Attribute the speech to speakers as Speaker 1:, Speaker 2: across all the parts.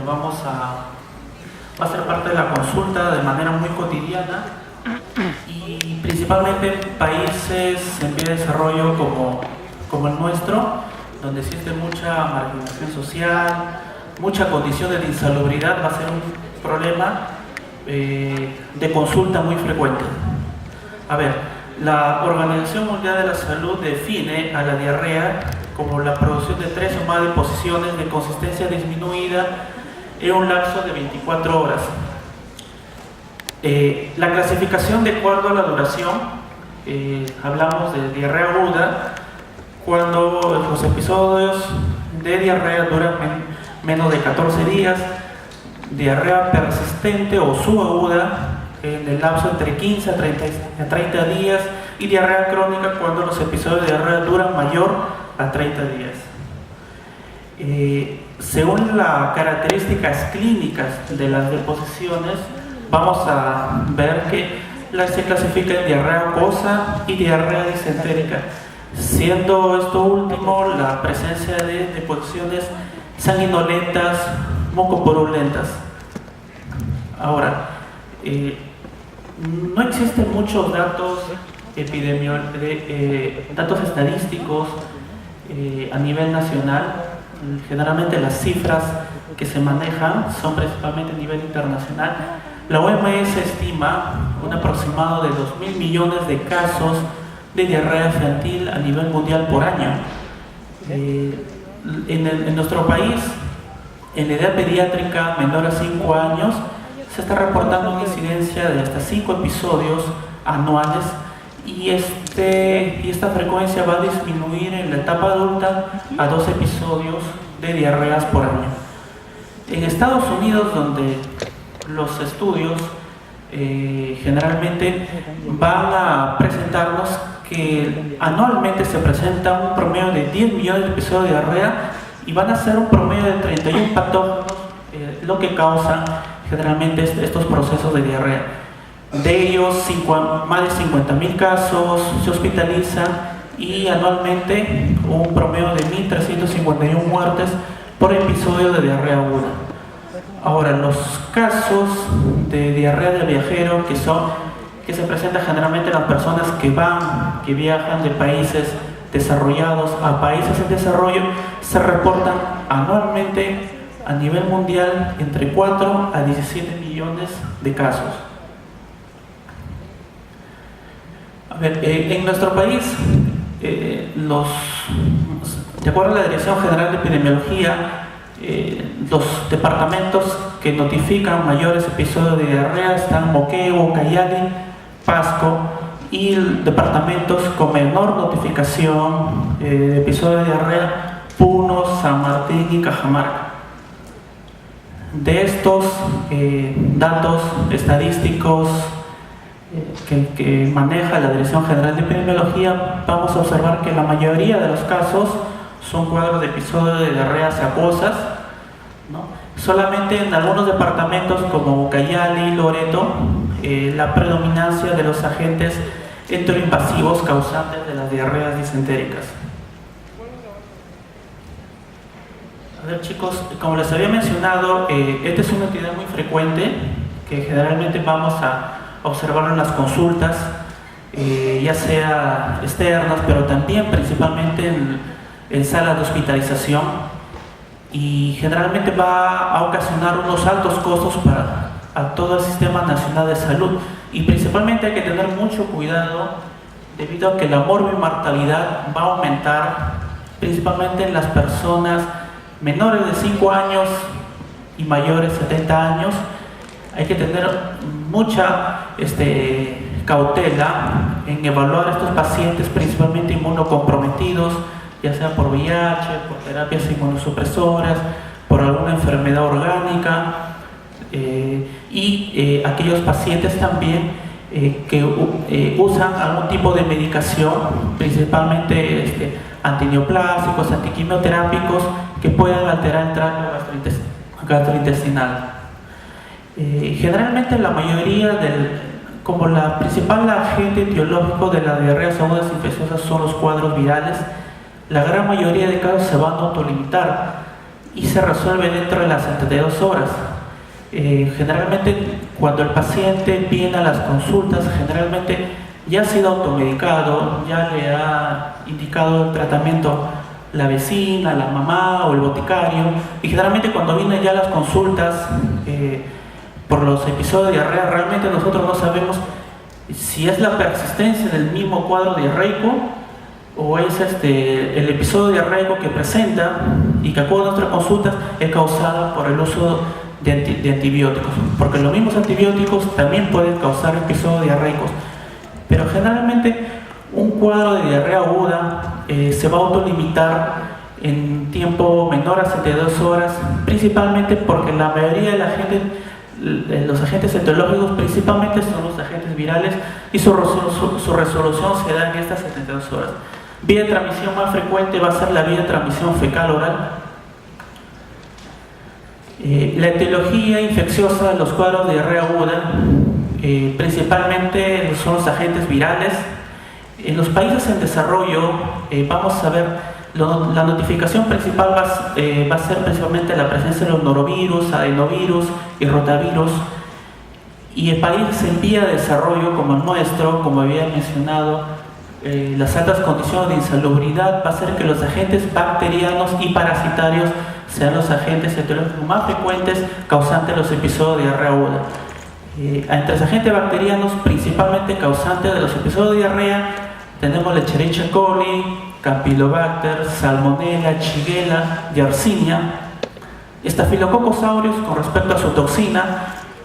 Speaker 1: va a ser parte de la consulta de manera muy cotidiana y principalmente en países en vía de desarrollo como el nuestro, donde existe mucha marginación social, mucha condición de insalubridad, va a ser un problema de consulta muy frecuente. A ver, la Organización Mundial de la Salud define a la diarrea como la producción de 3 o más deposiciones de consistencia disminuida en un lapso de 24 horas. La clasificación de acuerdo a la duración, hablamos de diarrea aguda cuando los episodios de diarrea duran menos de 14 días, diarrea persistente o subaguda en el lapso entre 15 a 30 días y diarrea crónica cuando los episodios de diarrea duran mayor a 30 días. Según las características clínicas de las deposiciones, vamos a ver que se clasifica en diarrea acuosa y diarrea disentérica, siendo esto último la presencia de deposiciones sanguinolentas, mucopurulentas. Ahora, no existen muchos datos datos estadísticos a nivel nacional. Generalmente las cifras que se manejan son principalmente a nivel internacional. La OMS estima un aproximado de 2.000 millones de casos de diarrea infantil a nivel mundial por año. En nuestro país, en la edad pediátrica menor a 5 años, se está reportando una incidencia de hasta 5 episodios anuales y esta frecuencia va a disminuir en la etapa adulta a 2 episodios de diarreas por año. En Estados Unidos, donde los estudios generalmente van a presentarnos que anualmente se presenta un promedio de 10 millones de episodios de diarrea y van a ser un promedio de 31 patógenos lo que causan generalmente estos procesos de diarrea. De ellos, más de 50.000 casos se hospitalizan y anualmente un promedio de 1.351 muertes por episodio de diarrea aguda. Ahora, los casos de diarrea del viajero que se presentan generalmente en las personas que viajan de países desarrollados a países en desarrollo, se reportan anualmente a nivel mundial entre 4 a 17 millones de casos. A ver, en nuestro país, de acuerdo a la Dirección General de Epidemiología, los departamentos que notifican mayores episodios de diarrea están Moquegua, Cayali, Pasco, y departamentos con menor notificación de episodios de diarrea, Puno, San Martín y Cajamarca. De estos datos estadísticos que maneja la Dirección General de Epidemiología, vamos a observar que la mayoría de los casos son cuadros de episodios de diarreas acuosas, ¿no? Solamente en algunos departamentos como Ucayali y Loreto, la predominancia de los agentes enteroinvasivos causantes de las diarreas disentéricas. A ver, chicos, como les había mencionado, esta es una entidad muy frecuente que generalmente vamos a observar en las consultas, ya sea externas, pero también principalmente en salas de hospitalización, y generalmente va a ocasionar unos altos costos a todo el Sistema Nacional de Salud, y principalmente hay que tener mucho cuidado debido a que la morbi-mortalidad va a aumentar principalmente en las personas menores de 5 años y mayores de 70 años. Hay que tener mucha cautela en evaluar a estos pacientes, principalmente inmunocomprometidos, ya sea por VIH, por terapias inmunosupresoras, por alguna enfermedad orgánica, y aquellos pacientes también que usan algún tipo de medicación, principalmente antineoplásicos, antiquimioterápicos, que puedan alterar el tracto gastrointestinal. Generalmente la mayoría como la principal agente etiológico de las diarreas agudas infecciosas son los cuadros virales, la gran mayoría de casos se van a autolimitar y se resuelve dentro de las 72 horas. Generalmente cuando el paciente viene a las consultas, generalmente ya ha sido automedicado, ya le ha indicado el tratamiento la vecina, la mamá o el boticario, y generalmente cuando vienen ya las consultas por los episodios de diarrea, realmente nosotros no sabemos si es la persistencia del mismo cuadro diarreico o es el episodio diarreico que presenta y que acude a nuestras consultas es causada por el uso de antibióticos, porque los mismos antibióticos también pueden causar episodios diarreicos, pero generalmente un cuadro de diarrea aguda se va a autolimitar en tiempo menor a 72 horas, principalmente porque la mayoría de la gente, los agentes etiológicos principalmente son los agentes virales y su resolución se da en estas 72 horas. Vía de transmisión más frecuente va a ser la vía de transmisión fecal-oral. La etiología infecciosa de los cuadros de diarrea aguda principalmente son los agentes virales. En los países en desarrollo vamos a ver la notificación principal va a ser principalmente la presencia de los norovirus, adenovirus y rotavirus, y en países en vía de desarrollo como el nuestro, como había mencionado, las altas condiciones de insalubridad va a hacer que los agentes bacterianos y parasitarios sean los agentes etiológicos más frecuentes causantes de los episodios de diarrea aguda. Entre los agentes bacterianos principalmente causantes de los episodios de diarrea tenemos la Escherichia coli, Campylobacter, Salmonella, Shigella, Yersinia, Staphylococcus aureus con respecto a su toxina,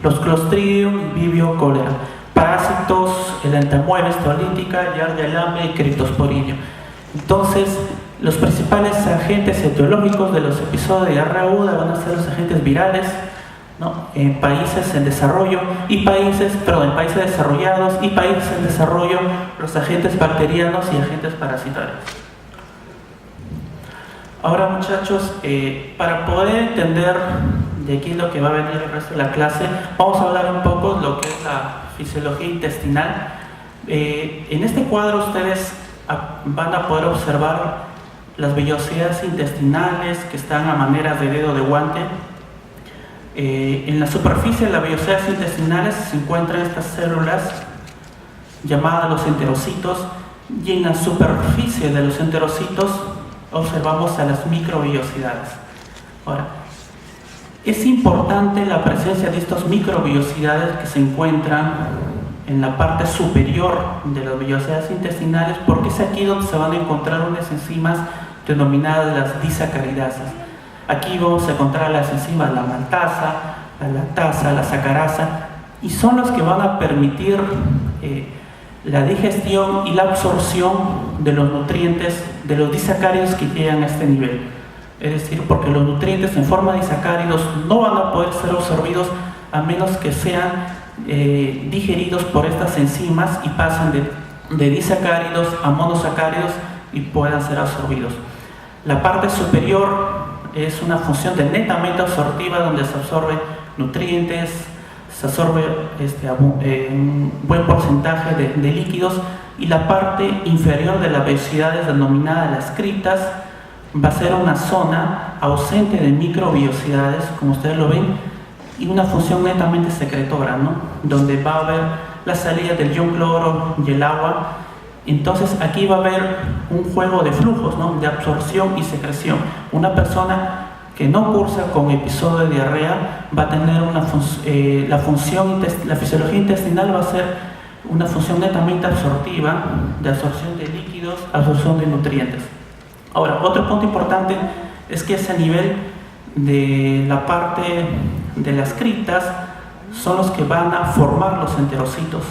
Speaker 1: los Clostridium, Vibrio, cólera, parásitos, el Entamoeba histolítica, Yardia lamblia y Cryptosporidium. Entonces, los principales agentes etiológicos de los episodios de diarrea aguda van a ser los agentes virales, ¿no? En países en desarrollo y países desarrollados y países en desarrollo, los agentes bacterianos y agentes parasitarios. Ahora, muchachos, para poder entender de aquí lo que va a venir el resto de la clase, vamos a hablar un poco de lo que es la fisiología intestinal. En este cuadro ustedes van a poder observar las vellosidades intestinales que están a manera de dedo de guante. En la superficie de las vellosidades intestinales se encuentran estas células llamadas los enterocitos, y en la superficie de los enterocitos observamos a las microvellosidades. Ahora, es importante la presencia de estas microvellosidades que se encuentran en la parte superior de las vellosidades intestinales, porque es aquí donde se van a encontrar unas enzimas denominadas las disacaridasas. Aquí vamos a encontrar las enzimas la maltasa, la lactasa, la sacarasa, y son las que van a permitir la digestión y la absorción de los nutrientes, de los disacáridos que llegan a este nivel. Es decir, porque los nutrientes en forma de disacáridos no van a poder ser absorbidos a menos que sean digeridos por estas enzimas y pasen de disacáridos a monosacáridos y puedan ser absorbidos. La parte superior es una función de netamente absortiva, donde se absorben nutrientes, se absorbe un buen porcentaje de líquidos, y la parte inferior de las vellosidades denominada las criptas va a ser una zona ausente de microvellosidades, como ustedes lo ven, y una función netamente secretora, ¿no? Donde va a haber la salida del ion cloro y el agua. Entonces aquí va a haber un juego de flujos, ¿no? De absorción y secreción. Una persona que no cursa con episodio de diarrea va a tener la fisiología intestinal va a ser una función netamente absortiva, de absorción de líquidos, absorción de nutrientes. Ahora, otro punto importante es que ese nivel de la parte de las criptas son los que van a formar los enterocitos.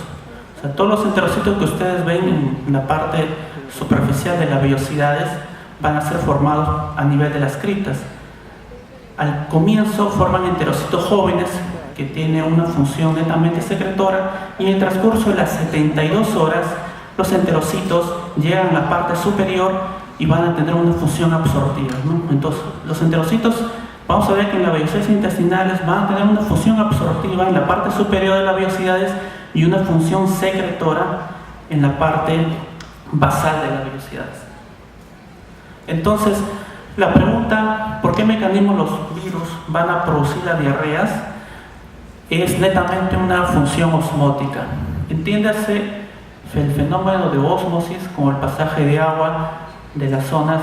Speaker 1: O sea, todos los enterocitos que ustedes ven en la parte superficial de las vellosidades van a ser formados a nivel de las criptas. Al comienzo forman enterocitos jóvenes que tienen una función netamente secretora, y en el transcurso de las 72 horas los enterocitos llegan a la parte superior y van a tener una función absortiva, ¿no? Entonces, los enterocitos, vamos a ver que en las vellosidades intestinales van a tener una función absortiva en la parte superior de las vellosidades y una función secretora en la parte basal de las vellosidades. Entonces, La pregunta, ¿por qué mecanismos los virus van a producir las diarreas? Es netamente una función osmótica. Entiéndase el fenómeno de ósmosis como el pasaje de agua de las zonas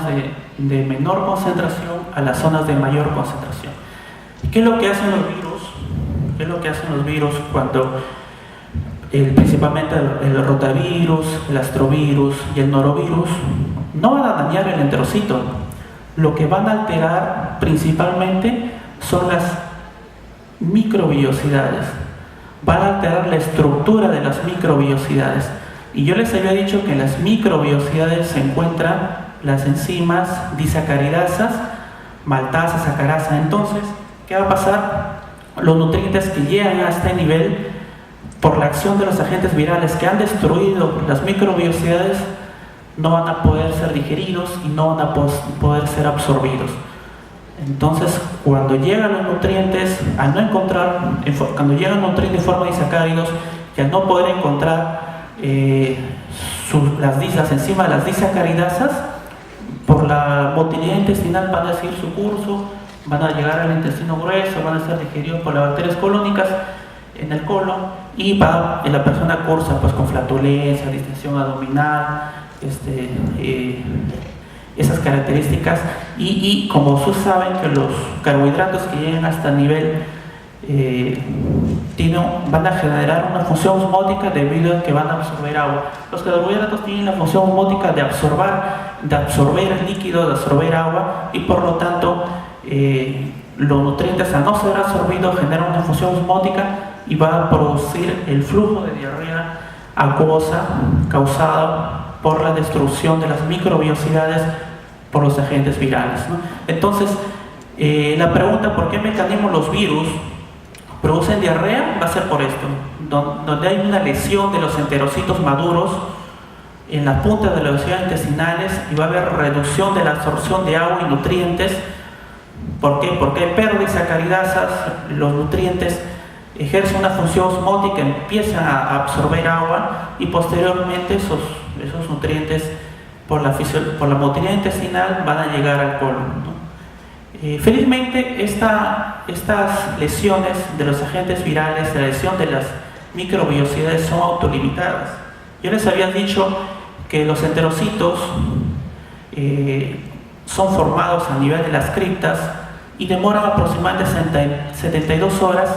Speaker 1: de menor concentración a las zonas de mayor concentración. ¿Qué es lo que hacen los virus? ¿Qué es lo que hacen los virus cuando principalmente el rotavirus, el astrovirus y el norovirus no van a dañar el enterocito? Lo que van a alterar principalmente son las microvellosidades. Van a alterar la estructura de las microvellosidades. Y yo les había dicho que en las microvellosidades se encuentran las enzimas disacaridasas, maltasa, sacarasa. Entonces, ¿qué va a pasar? Los nutrientes que llegan a este nivel por la acción de los agentes virales que han destruido las microvellosidades no van a poder ser digeridos y no van a poder ser absorbidos. Entonces, cuando llegan los nutrientes, al no encontrar, cuando llegan nutrientes en forma de disacáridos, y al no poder encontrar las enzimas, las disacaridasas, por la motilidad intestinal van a seguir su curso, van a llegar al intestino grueso, van a ser digeridos por las bacterias colónicas en el colon y la persona cursa pues con flatulencia, distensión abdominal, esas características y como ustedes saben que los carbohidratos que llegan hasta el nivel van a generar una función osmótica debido a que van a absorber agua. Los carbohidratos tienen la función osmótica de absorber líquido, de absorber agua y por lo tanto los nutrientes al no ser absorbidos generan una función osmótica y va a producir el flujo de diarrea acuosa causado por la destrucción de las microvellosidades por los agentes virales, ¿no? Entonces, la pregunta ¿por qué mecanismos los virus producen diarrea? Va a ser por esto, donde hay una lesión de los enterocitos maduros en las puntas de las vellosidades intestinales y va a haber reducción de la absorción de agua y nutrientes. ¿Por qué? Porque hay pérdida de sacaridasas, los nutrientes ejercen una función osmótica, empiezan a absorber agua y posteriormente esos nutrientes por la motilidad intestinal van a llegar al colon, ¿no? Felizmente estas lesiones de los agentes virales, la lesión de las microvellosidades son autolimitadas. Yo les había dicho que los enterocitos son formados a nivel de las criptas y demoran aproximadamente 72 horas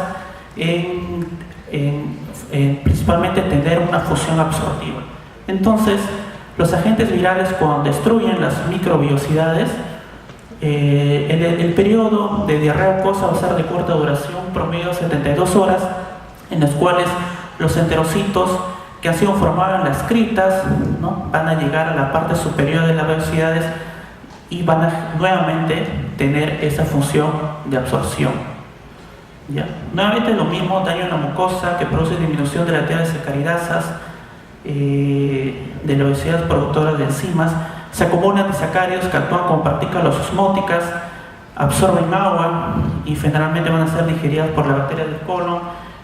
Speaker 1: principalmente tener una fusión absortiva. Entonces, los agentes virales cuando destruyen las microvellosidades, el periodo de diarrea acuosa va a ser de corta duración, promedio de 72 horas, en las cuales los enterocitos que han sido formados en las criptas, ¿no?, van a llegar a la parte superior de las vellosidades y van a nuevamente tener esa función de absorción. ¿Ya? Nuevamente lo mismo, daño en la mucosa que produce disminución de la actividad de sacaridasas, de las vellosidades productoras de enzimas, se acumulan disacáridos que actúan como partículas osmóticas, absorben agua y generalmente van a ser digeridas por las bacterias del colon,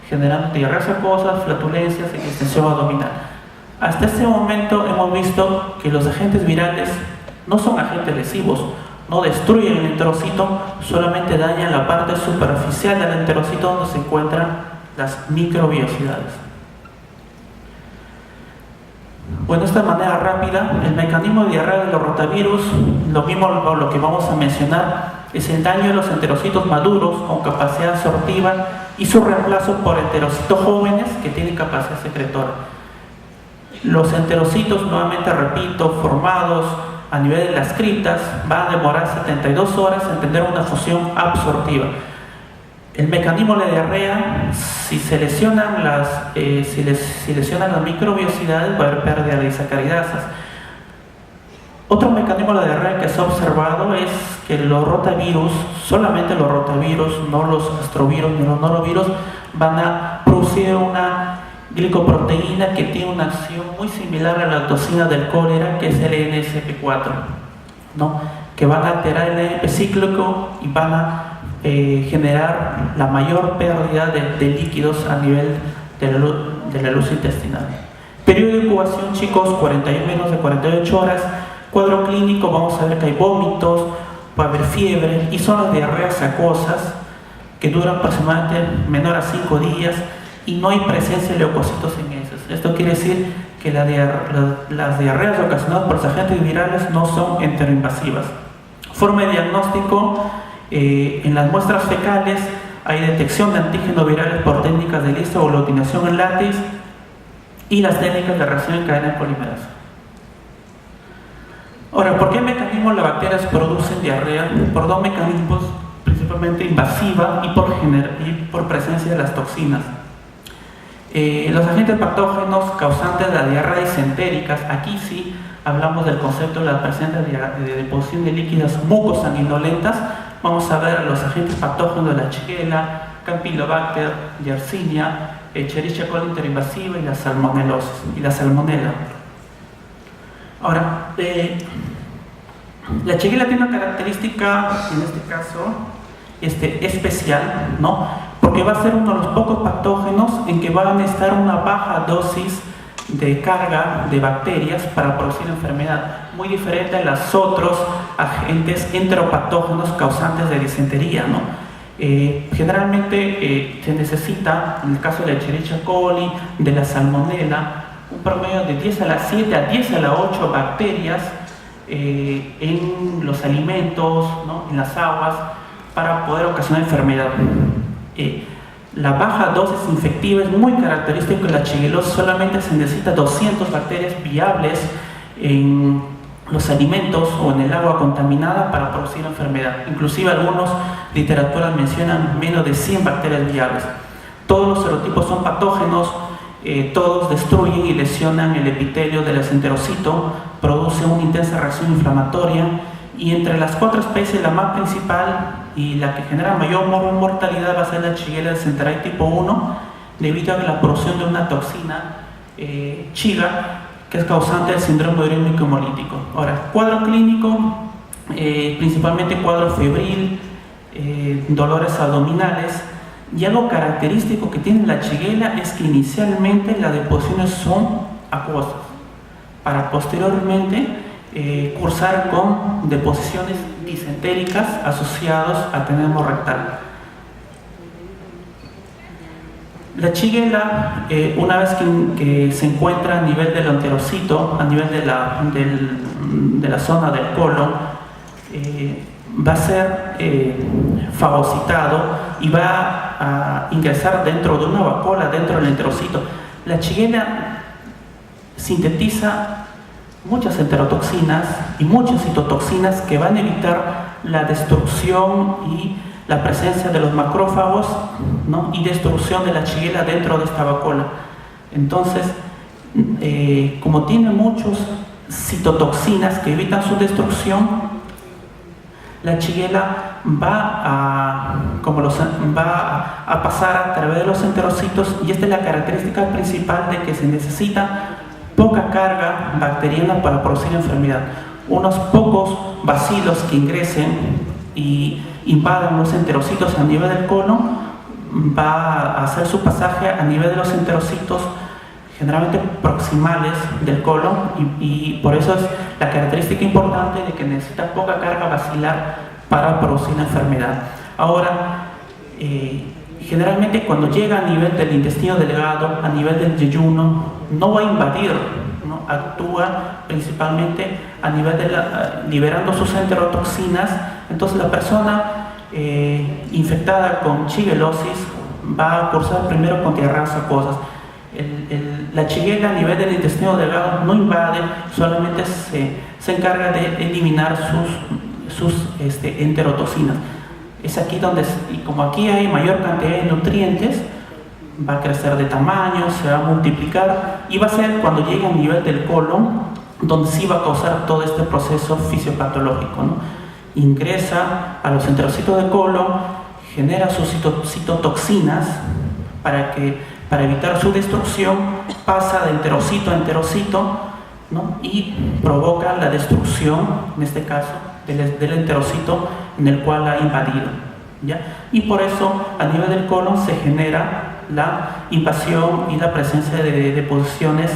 Speaker 1: generando diarreas acuosas, flatulencias y distensión abdominal. Hasta este momento hemos visto que los agentes virales no son agentes lesivos, no destruyen el enterocito, solamente dañan la parte superficial del enterocito donde se encuentran las microvellosidades. Bueno, de esta manera rápida, el mecanismo de diarrea de los rotavirus, lo mismo lo que vamos a mencionar, es el daño de los enterocitos maduros con capacidad absortiva y su reemplazo por enterocitos jóvenes que tienen capacidad secretora. Los enterocitos, nuevamente repito, formados a nivel de las criptas, van a demorar 72 horas en tener una fusión absortiva. El mecanismo de la diarrea, si se lesionan las microvellosidades, va a haber pérdida de disacaridasas. Otro mecanismo de la diarrea que se ha observado es que los rotavirus, solamente los rotavirus, no los astrovirus ni los norovirus, van a producir una glicoproteína que tiene una acción muy similar a la toxina del cólera, que es el NSP4, ¿no?, que van a alterar el AMP cíclico y van a generar la mayor pérdida de líquidos a nivel de la luz intestinal. Periodo de incubación, chicos, 41 menos de 48 horas. Cuadro clínico, vamos a ver que hay vómitos, puede haber fiebre y son las diarreas acuosas que duran aproximadamente menor a 5 días y no hay presencia de leucocitos en heces. Esto quiere decir que las diarreas ocasionadas por los agentes virales no son enteroinvasivas. Forma de diagnóstico: en las muestras fecales hay detección de antígenos virales por técnicas de lista o aglutinación en látex y las técnicas de reacción en cadena de polimerasa. Ahora, ¿por qué mecanismos las bacterias producen diarrea? Por dos mecanismos, principalmente invasiva y por presencia de las toxinas. Los agentes patógenos causantes de la diarrea disentéricas, aquí sí hablamos del concepto de la presencia de deposición de líquidas mucosanguinolentas. Vamos a ver a los agentes patógenos de la Shigella, Campylobacter, Yersinia, Escherichia coli interinvasiva y la salmonelosis y la salmonella. Ahora, la Shigella tiene una característica, en este caso, especial, ¿no? Porque va a ser uno de los pocos patógenos en que va a necesitar una baja dosis de carga de bacterias para producir enfermedad, muy diferente a los otros agentes enteropatógenos causantes de disentería, ¿no? Generalmente se necesita, en el caso de la Escherichia coli, de la salmonella, un promedio de 10 a la 7 a 10 a la 8 bacterias en los alimentos, ¿no? En las aguas, para poder ocasionar enfermedad. La baja dosis infectiva es muy característica de la shigellosis. Solamente se necesita 200 bacterias viables en los alimentos o en el agua contaminada para producir enfermedad. Inclusive algunas literaturas mencionan menos de 100 bacterias viables. Todos los serotipos son patógenos, todos destruyen y lesionan el epitelio del enterocito, producen una intensa reacción inflamatoria, y entre las 4 especies la más principal y la que genera mayor mortalidad va a ser la Shigella dysenteritis tipo 1, debido a la producción de una toxina Shiga, que es causante del síndrome urémico hemolítico. Ahora, cuadro clínico, principalmente cuadro febril, dolores abdominales, y algo característico que tiene la Shigella es que inicialmente las deposiciones son acuosas, para posteriormente cursar con deposiciones disentéricas asociadas a tenemo rectal. La Shigella, una vez que se encuentra a nivel del enterocito, a nivel de la zona del colon, va a ser fagocitado y va a ingresar dentro de una vacuola, dentro del enterocito. La Shigella sintetiza muchas enterotoxinas y muchas citotoxinas que van a evitar la destrucción y la presencia de los macrófagos, ¿no? Y destrucción de la Shigella dentro de esta vacuola. Entonces, como tiene muchas citotoxinas que evitan su destrucción, la Shigella va a pasar a través de los enterocitos, y esta es la característica principal de que se necesita poca carga bacteriana para producir enfermedad. Unos pocos bacilos que ingresen y invadan los enterocitos a nivel del colon va a hacer su pasaje a nivel de los enterocitos generalmente proximales del colon, y por eso es la característica importante de que necesita poca carga bacilar para producir la enfermedad. Ahora, generalmente cuando llega a nivel del intestino delgado, a nivel del yeyuno, no va a invadir, ¿no? Actúa principalmente a nivel de liberando sus enterotoxinas. Entonces la persona infectada con shigellosis va a cursar primero con diarreas acuosas. La Shigella a nivel del intestino delgado no invade, solamente se encarga de eliminar sus enterotoxinas. Es aquí donde, y como aquí hay mayor cantidad de nutrientes, va a crecer de tamaño, se va a multiplicar, y va a ser cuando llegue al nivel del colon donde sí va a causar todo este proceso fisiopatológico, ¿no? Ingresa a los enterocitos del colon, genera sus citotoxinas para evitar su destrucción, pasa de enterocito a enterocito, ¿no? Y provoca la destrucción, en este caso, del enterocito en el cual ha invadido, ¿ya? Y por eso a nivel del colon se genera la invasión y la presencia de deposiciones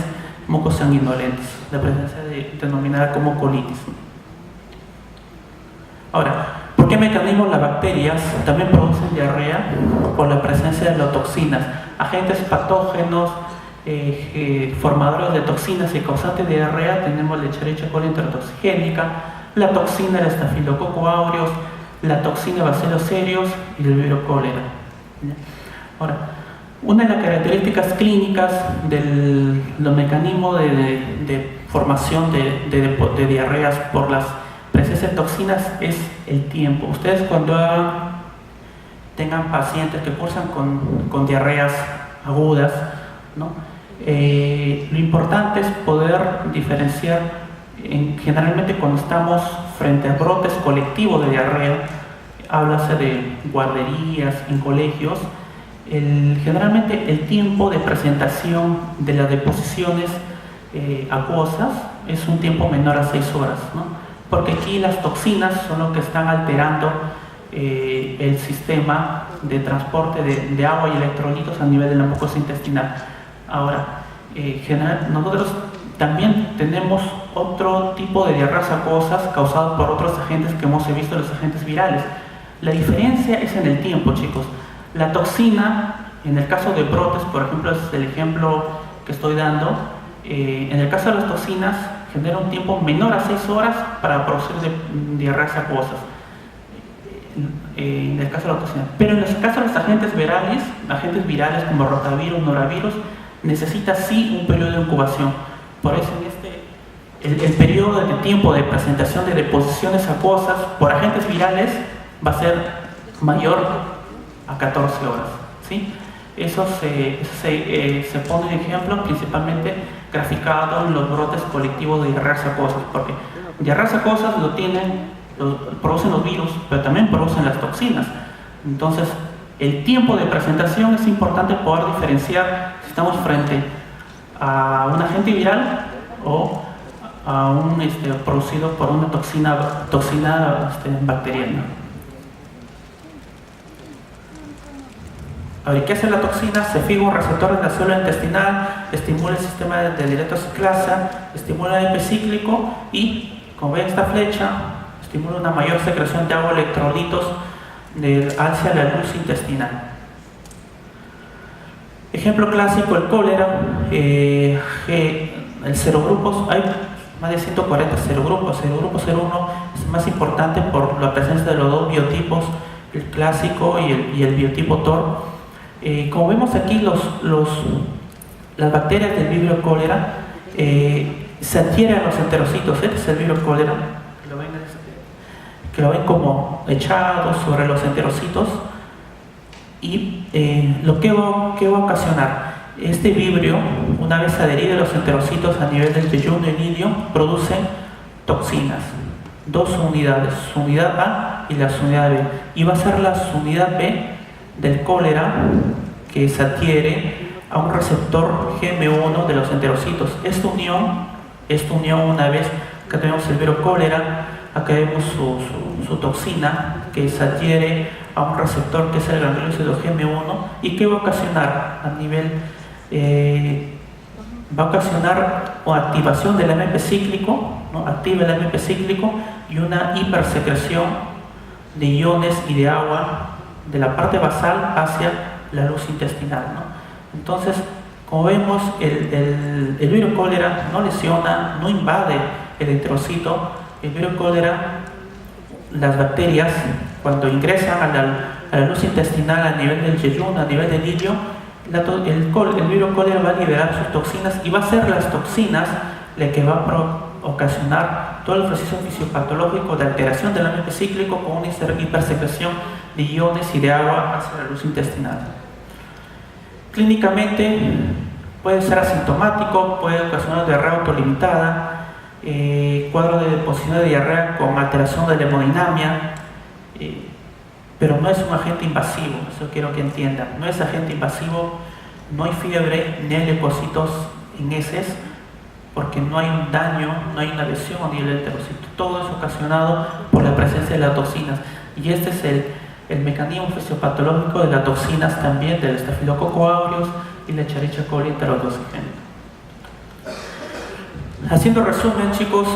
Speaker 1: mucosanguinolentas, la presencia denominada como colitis. Ahora, ¿por qué mecanismos las bacterias también producen diarrea? Por la presencia de las toxinas, agentes patógenos, formadores de toxinas y causantes de diarrea. Tenemos la Escherichia coli enterotoxigénica, la toxina del Staphylococcus aureus, la toxina Bacillus cereus y el virus cólera. Ahora, una de las características clínicas de los mecanismos de formación de diarreas por las presencias de toxinas es el tiempo. Ustedes cuando tengan pacientes que cursan con diarreas agudas, ¿no? Lo importante es poder diferenciar, generalmente cuando estamos frente a brotes colectivos de diarrea, háblase de guarderías, en colegios, generalmente el tiempo de presentación de las deposiciones acuosas es un tiempo menor a 6 horas, ¿no? Porque aquí las toxinas son lo que están alterando el sistema de transporte de agua y electrolitos a nivel de la mucosa intestinal. Ahora, nosotros también tenemos otro tipo de diarreas acuosas causadas por otros agentes que hemos visto, los agentes virales. La diferencia es en el tiempo, chicos. La toxina, en el caso de brotes, por ejemplo, es el ejemplo que estoy dando, en el caso de las toxinas genera un tiempo menor a 6 horas para producir diarreas acuosas. En el caso de la toxina. Pero en el caso de los agentes virales como rotavirus, noravirus, necesita sí un periodo de incubación. Por eso el periodo de tiempo de presentación de deposiciones acuosas por agentes virales va a ser mayor a 14 horas, ¿sí? Eso se pone en ejemplo principalmente graficado en los brotes colectivos de diarreas acuosas, porque diarreas acuosas producen los virus, pero también producen las toxinas. Entonces, el tiempo de presentación es importante poder diferenciar si estamos frente a un agente viral o a un producido por una toxina bacteriana. A ver, ¿qué hace la toxina? Se fija un receptor en la célula intestinal, estimula el sistema de diretociclasa, estimula el epicíclico y, como ven esta flecha, estimula una mayor secreción de agua, electrolitos hacia la luz intestinal. Ejemplo clásico, el cólera, el serogrupos, hay más de 140 serogrupos. El serogrupo 01 es más importante por la presencia de los dos biotipos, el clásico y el biotipo TOR. Como vemos aquí, las bacterias del Vibrio cólera se adhieren a los enterocitos. Este es el Vibrio cólera, que lo ven como echados sobre los enterocitos. Y lo que va a ocasionar este vibrio, una vez adherido a los enterocitos a nivel del yeyuno y ilidio, produce toxinas. 2 unidades, su unidad A y la unidad B. Y va a ser la unidad B del cólera que se adhiere a un receptor GM1 de los enterocitos. Esta unión, una vez que tenemos el Vibrio cólera, acá vemos su toxina que se adhiere a un receptor que es el granulócido GM1 y que va a ocasionar a nivel una activación del AMP cíclico, ¿no? Activa el AMP cíclico y una hipersecreción de iones y de agua de la parte basal hacia la luz intestinal, ¿no? Entonces, como vemos, el Vibrio cólera no lesiona, no invade el enterocito. El Vibrio cólera, las bacterias, cuando ingresan a la luz intestinal a nivel del yeyuno, a nivel del ilidio, el Vibrio cólera va a liberar sus toxinas y va a ser las toxinas las que va a ocasionar todo el proceso fisiopatológico de alteración del AMP cíclico con una hipersecreción de iones y de agua hacia la luz intestinal. Clínicamente puede ser asintomático, puede ocasionar diarrea autolimitada, cuadro de deposición de diarrea con alteración de la hemodinamia, pero no es un agente invasivo, eso quiero que entiendan. No es agente invasivo, no hay fiebre, ni hay leucocitos en heces, porque no hay un daño, no hay una lesión a nivel del enterocito. Todo es ocasionado por la presencia de las toxinas. Y este es el mecanismo fisiopatológico de las toxinas también, del Staphylococcus aureus y la Escherichia coli enterotoxigénica. Haciendo resumen, chicos,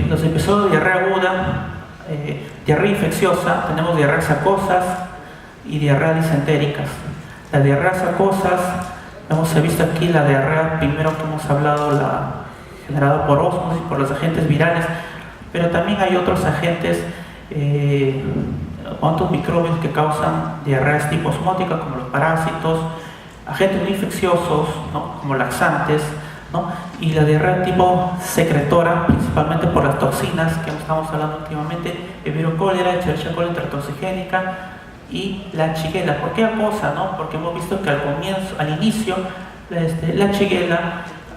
Speaker 1: los episodios de diarrea aguda diarrea infecciosa, tenemos diarreas acosas y diarrea disentéricas. Las diarreas acosas, hemos visto aquí la diarrea, primero que hemos hablado, la generada por ósmosis, por los agentes virales, pero también hay otros agentes, otros microbios que causan diarreas tipo osmótica, como los parásitos, agentes no infecciosos, ¿no?, como laxantes, ¿no?, y la diarrea tipo secretora, principalmente por las toxinas que estamos hablando últimamente, el virus cólera, Escherichia coli intratoxigénica y la shigella. ¿Por qué acosa, no? Porque hemos visto que al inicio, la shigella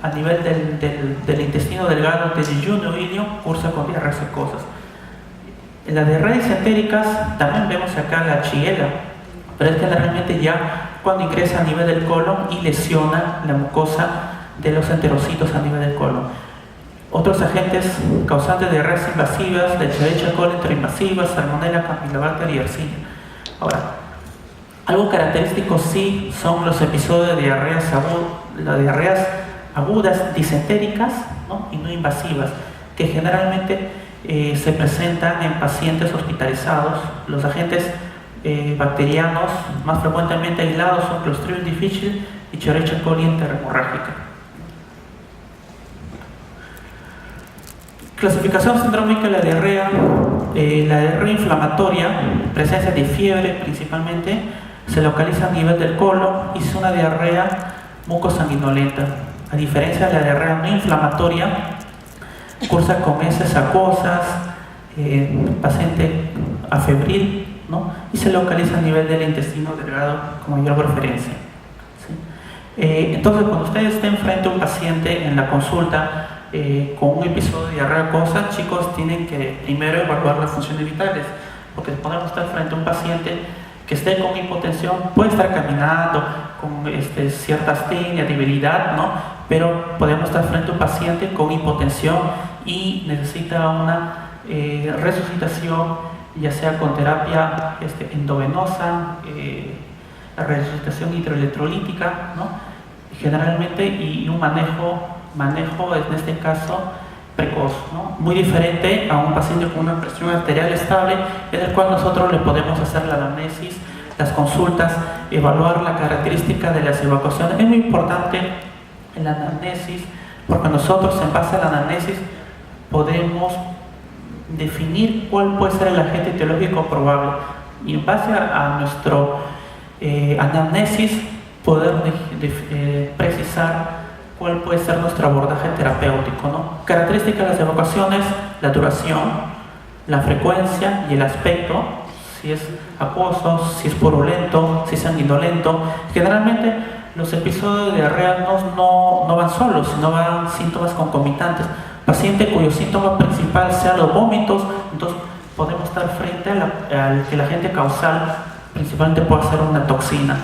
Speaker 1: a nivel del intestino delgado del jejunio ilio cursa con diarreas acosas. En las diarreas disentéricas también vemos acá la shigella, pero es generalmente ya cuando ingresa a nivel del colon y lesiona la mucosa de los enterocitos a nivel del colon. Otros agentes causantes de diarreas invasivas, de Escherichia coli intrainvasiva, Salmonella, Campylobacter y Yersinia. Ahora, algo característico sí son los episodios de diarreas agudas disentéricas, ¿no?, y no invasivas, que generalmente se presentan en pacientes hospitalizados. Los agentes bacterianos más frecuentemente aislados son Clostridium difficile y Escherichia coli interhemorrágica. Clasificación sindrómica de la diarrea inflamatoria, presencia de fiebre principalmente, se localiza a nivel del colon y es una diarrea mucosanguinolenta. A diferencia de la diarrea no inflamatoria, cursa con heces acuosas, paciente afebril, ¿no?, y se localiza a nivel del intestino delgado con mayor preferencia. ¿Sí? Entonces, cuando ustedes estén frente a un paciente en la consulta con un episodio de diarrea acuosa, chicos, tienen que primero evaluar las funciones vitales, porque podemos estar frente a un paciente que esté con hipotensión, puede estar caminando con cierta astenia, debilidad, ¿no?, pero podemos estar frente a un paciente con hipotensión y necesita una resucitación, ya sea con terapia endovenosa, resucitación hidroelectrolítica, ¿no?, generalmente, y un manejo en este caso precoz, ¿no?, muy diferente a un paciente con una presión arterial estable, en el cual nosotros le podemos hacer la anamnesis, las consultas, evaluar la característica de las evacuaciones. Es muy importante en la anamnesis, porque nosotros en base a la anamnesis podemos definir cuál puede ser el agente etiológico probable, y en base a nuestro anamnesis poder precisar cuál puede ser nuestro abordaje terapéutico, ¿no? Características de las evacuaciones: la duración, la frecuencia y el aspecto, si es acuoso, si es purulento, si es sanguinolento. Generalmente los episodios de diarrea no van solos, sino van síntomas concomitantes. Paciente cuyo síntoma principal sea los vómitos, entonces podemos estar frente al que el agente causal principalmente puede ser una toxina.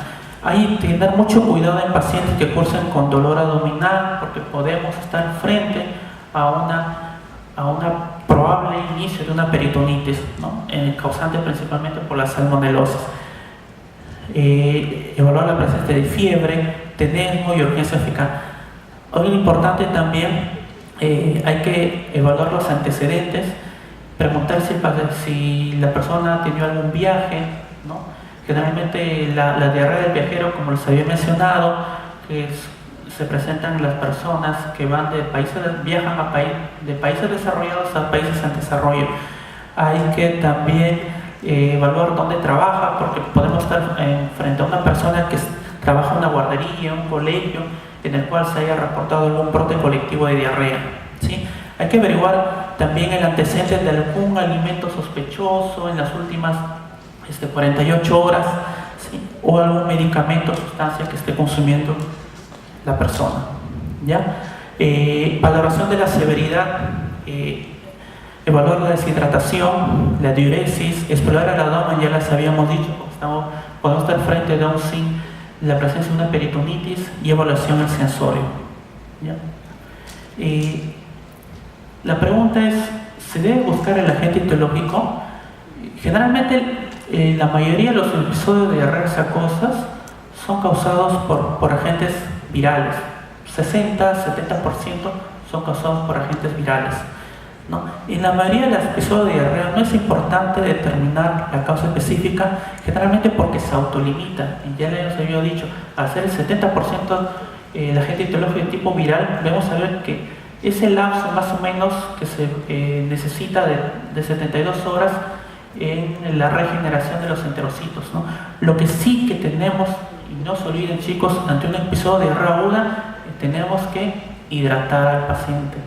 Speaker 1: Hay que tener mucho cuidado en pacientes que cursan con dolor abdominal, porque podemos estar frente a una probable inicio de una peritonitis, ¿no?, causante principalmente por la salmonelosis. Evaluar la presencia de fiebre, tenesmo y urgencia fecal. Algo importante también, hay que evaluar los antecedentes, preguntar si la persona ha tenido algún viaje, ¿no? Generalmente la diarrea del viajero, como les había mencionado, se presentan en las personas que viajan de países desarrollados a países en desarrollo. Hay que también evaluar dónde trabaja, porque podemos estar frente a una persona que trabaja en una guardería, un colegio, en el cual se haya reportado algún brote colectivo de diarrea, ¿sí? Hay que averiguar también el antecedente de algún alimento sospechoso en las últimas 48 horas, ¿sí?, o algún medicamento o sustancia que esté consumiendo la persona, ¿ya? Valoración de la severidad, evaluar la deshidratación, la diuresis, explorar el abdomen, ya les habíamos dicho, podemos estar frente a la presencia de una peritonitis, y evaluación del sensorio, ¿ya? La pregunta es, ¿se debe buscar el agente etiológico? Generalmente la mayoría de los episodios de diarreas acosas son causados por agentes virales. 60-70% son causados por agentes virales, ¿no? En la mayoría de los episodios de diarrea no es importante determinar la causa específica, generalmente porque se autolimita. Y ya les había dicho, al ser el 70% el agente etiológico de tipo viral, vamos a ver que ese lapso más o menos que se necesita de 72 horas en la regeneración de los enterocitos, ¿no? Lo que sí que tenemos, y no se olviden chicos, ante un episodio de diarrea aguda, tenemos que hidratar al paciente.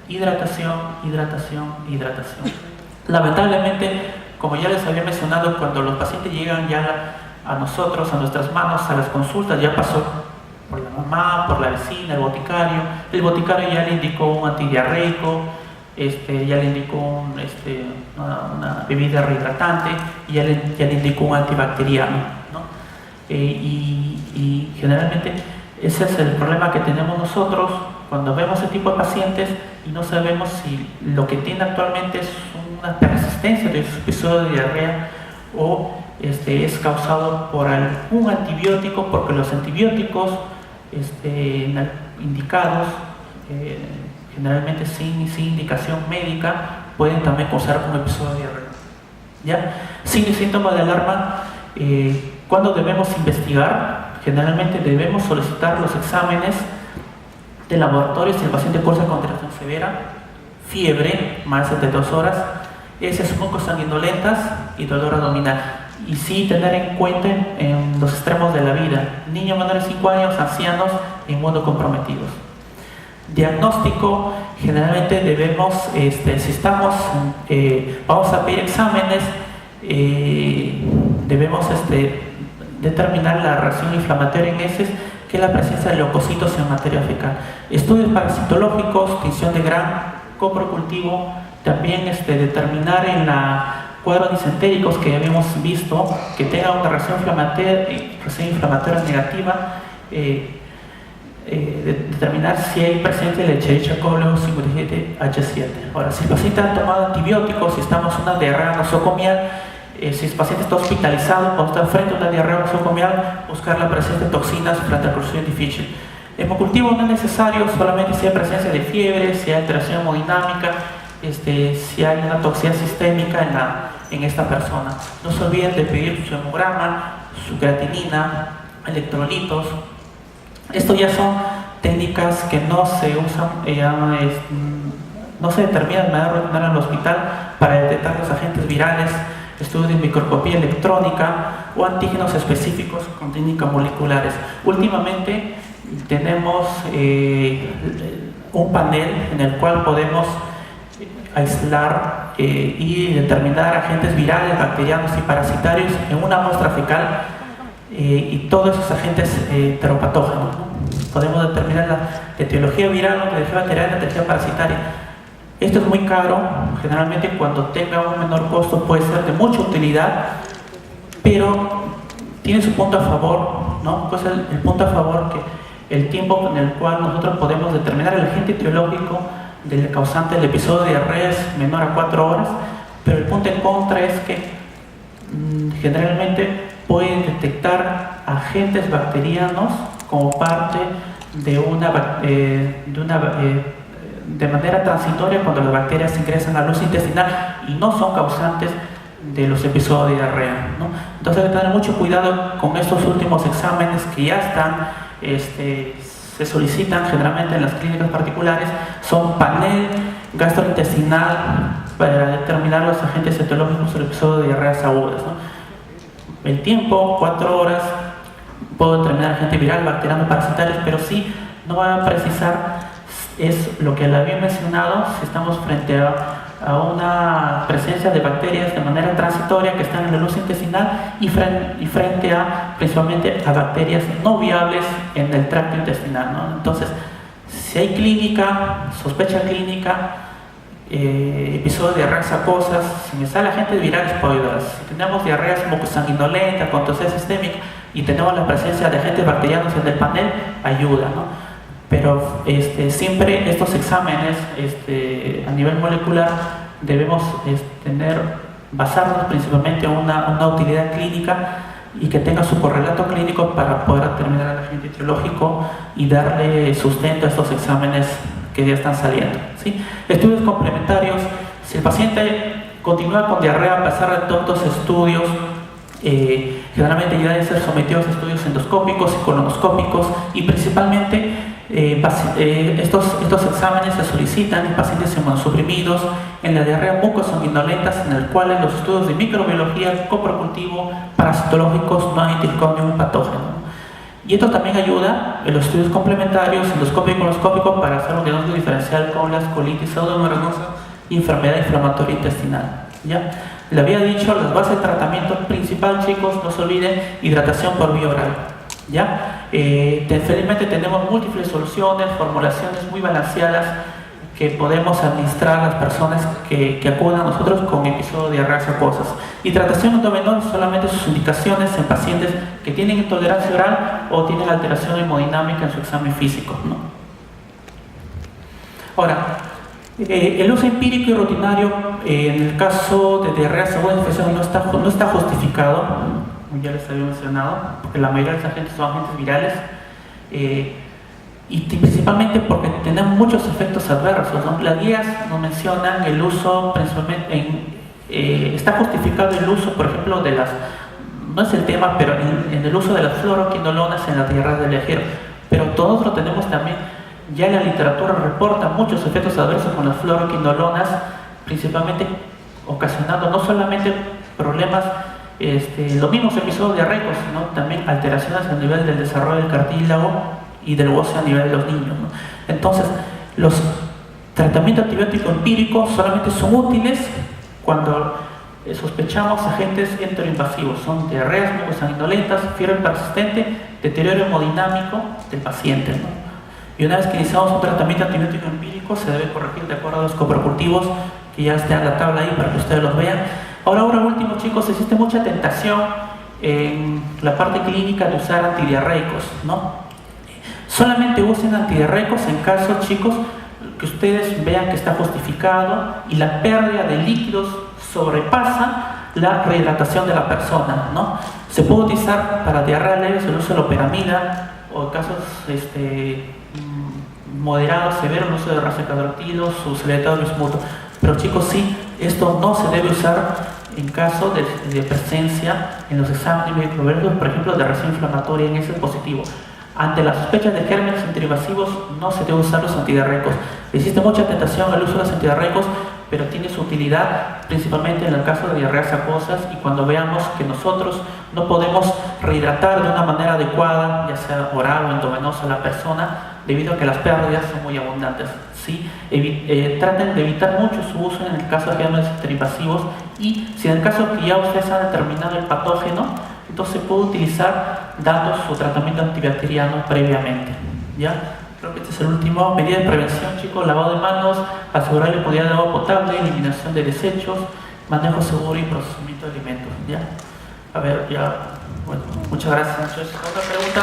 Speaker 1: Hidratación, hidratación, hidratación. Lamentablemente, como ya les había mencionado, cuando los pacientes llegan ya a nosotros, a nuestras manos, a las consultas, ya pasó por la mamá, por la vecina, el boticario ya le indicó un antidiarreico, ya le indicó una bebida rehidratante, y ya le indicó un antibacteriano, ¿no? Y generalmente ese es el problema que tenemos nosotros cuando vemos ese tipo de pacientes y no sabemos si lo que tiene actualmente es una persistencia de su episodio de diarrea o es causado por algún antibiótico, porque los antibióticos indicados generalmente sin indicación médica pueden también causar un episodio de diarrea. ¿Ya? Sin síntomas de alarma, ¿cuándo debemos investigar? Generalmente debemos solicitar los exámenes de laboratorio si el paciente cursa con contracción severa, fiebre, más de 72 horas, heces mucosanguinolentas y dolor abdominal. Y sí tener en cuenta en los extremos de la vida, niños menores de 5 años, ancianos e inmunocomprometidos. Diagnóstico, generalmente debemos, si estamos, vamos a pedir exámenes, debemos determinar la reacción inflamatoria en heces, que es la presencia de leucocitos en materia fecal. Estudios parasitológicos, tinción de Gram, coprocultivo, también determinar en la cuadros disentéricos que habíamos visto que tenga una reacción inflamatoria negativa, determinar si hay presencia de Escherichia coli 57H7. Ahora, si el paciente ha tomado antibióticos, si estamos en una diarrea nosocomial, si el paciente está hospitalizado o está frente a una diarrea nosocomial, buscar la presencia de toxinas frente a oclusión difícil. Hemocultivo no es necesario, solamente si hay presencia de fiebre, si hay alteración hemodinámica, si hay una toxicidad sistémica en esta persona. No se olviden de pedir su hemograma, su creatinina, electrolitos. Esto ya son técnicas que no se usan, no se determinan de manera rutinaria en el hospital para detectar los agentes virales, estudios de microscopía electrónica o antígenos específicos con técnicas moleculares. Últimamente tenemos un panel en el cual podemos aislar y determinar agentes virales, bacterianos y parasitarios en una muestra fecal y todos esos agentes enteropatógenos, ¿no? Podemos determinar la etiología viral, la etiología bacteriana, la etiología parasitaria. Esto es muy caro, generalmente cuando tenga un menor costo puede ser de mucha utilidad, pero tiene su punto a favor, ¿no? Pues el punto a favor que el tiempo en el cual nosotros podemos determinar el agente etiológico del causante del episodio de diarrea es menor a 4 horas, pero el punto en contra es que generalmente pueden detectar agentes bacterianos como parte de manera transitoria cuando las bacterias ingresan a la luz intestinal y no son causantes de los episodios de diarrea, ¿no? Entonces hay que tener mucho cuidado con estos últimos exámenes que ya están, se solicitan generalmente en las clínicas particulares, son panel gastrointestinal para determinar los agentes etiológicos del episodio de diarreas agudas, ¿no? El tiempo, 4 horas, puedo determinar agente viral, bacteriano, parasitarios, pero sí no va a precisar, es lo que le había mencionado, si estamos frente a una presencia de bacterias de manera transitoria que están en la luz intestinal y frente a principalmente a bacterias no viables en el tracto intestinal, ¿no? Entonces, si hay clínica, sospecha clínica, episodios de diarreas acuosas, si me sale agentes virales puedo ayudar. Si tenemos diarreas mucosanguinolenta con toxicidad sistémica y tenemos la presencia de agentes bacterianos en el panel, ayuda, ¿no? Pero siempre estos exámenes a nivel molecular debemos basarnos principalmente en una utilidad clínica y que tenga su correlato clínico para poder determinar el agente etiológico y darle sustento a estos exámenes que ya están saliendo, ¿sí? Estudios complementarios, Si el paciente continúa con diarrea a pesar de todos los estudios, generalmente ya deben ser sometidos a estudios endoscópicos y colonoscópicos, y principalmente estos exámenes se solicitan en pacientes inmunosuprimidos, en la diarrea mucosanguinolentas, en el cual los estudios de microbiología, coprocultivo, parasitológicos no han identificado ningún patógeno. Y esto también ayuda en los estudios complementarios, endoscópico y colonoscópico, para hacer un diagnóstico diferencial con las colitis pseudomembranosa y enfermedad inflamatoria intestinal. ¿Ya? Le había dicho las bases de tratamiento principal, chicos, no se olviden, hidratación por vía oral. ¿Ya? Felizmente tenemos múltiples soluciones, formulaciones muy balanceadas que podemos administrar a las personas que acuden a nosotros con episodios de diarreas acuosas. Hidratación endovenosa solamente sus indicaciones en pacientes que tienen intolerancia oral o tienen alteración hemodinámica en su examen físico, ¿no? Ahora, el uso empírico y rutinario en el caso de diarreas agudas de infección no está justificado, como ya les había mencionado, porque la mayoría de los agentes son agentes virales, y principalmente porque tenemos muchos efectos adversos, ¿no? Las guías nos mencionan el uso, principalmente está justificado el uso, por ejemplo, de las, no es el tema, pero en el uso de las fluoroquinolonas en las diarreas del viajero, pero nosotros tenemos también, ya la literatura reporta muchos efectos adversos con las fluoroquinolonas, principalmente ocasionando no solamente problemas, los mismos episodios diarreicos, sino también alteraciones a nivel del desarrollo del cartílago y del hueso a nivel de los niños, ¿no? Entonces, los tratamientos antibióticos empíricos solamente son útiles cuando sospechamos agentes enteroinvasivos, son diarreas mucosanguinolentas, fiebre persistente, deterioro hemodinámico del paciente, ¿no? Y una vez que iniciamos un tratamiento antibiótico empírico, se debe corregir de acuerdo a los coprocultivos, que ya está en la tabla ahí para que ustedes los vean. Ahora último, chicos, existe mucha tentación en la parte clínica de usar antidiarreicos, ¿no? Solamente usen antidiarreicos en casos, chicos, que ustedes vean que está justificado y la pérdida de líquidos sobrepasa la rehidratación de la persona, ¿no? Se puede utilizar para diarrea leve el uso de loperamida, o en casos moderados, severos, el uso de racecabratilos o seletado bismuto. Pero, chicos, sí, esto no se debe usar en caso de presencia en los exámenes microbiológicos, por ejemplo, de reacción inflamatoria en ese positivo. Ante las sospechas de gérmenes enteroinvasivos no se debe usar los antidiarreicos. Existe mucha tentación al uso de los antidiarreicos, pero tiene su utilidad principalmente en el caso de diarreas acuosas, y cuando veamos que nosotros no podemos rehidratar de una manera adecuada, ya sea oral o endovenosa a la persona, debido a que las pérdidas son muy abundantes, ¿sí? Traten de evitar mucho su uso en el caso de gérmenes interinvasivos, y si en el caso que ya ustedes han determinado el patógeno, entonces se puede utilizar dando su tratamiento antibacteriano previamente, ¿ya? Creo que este es el último. Medida de prevención, chicos: lavado de manos, asegurar la disponibilidad de agua potable, eliminación de desechos, manejo seguro y procesamiento de alimentos, ¿ya? A ver, ya, bueno, muchas gracias. ¿Otra pregunta?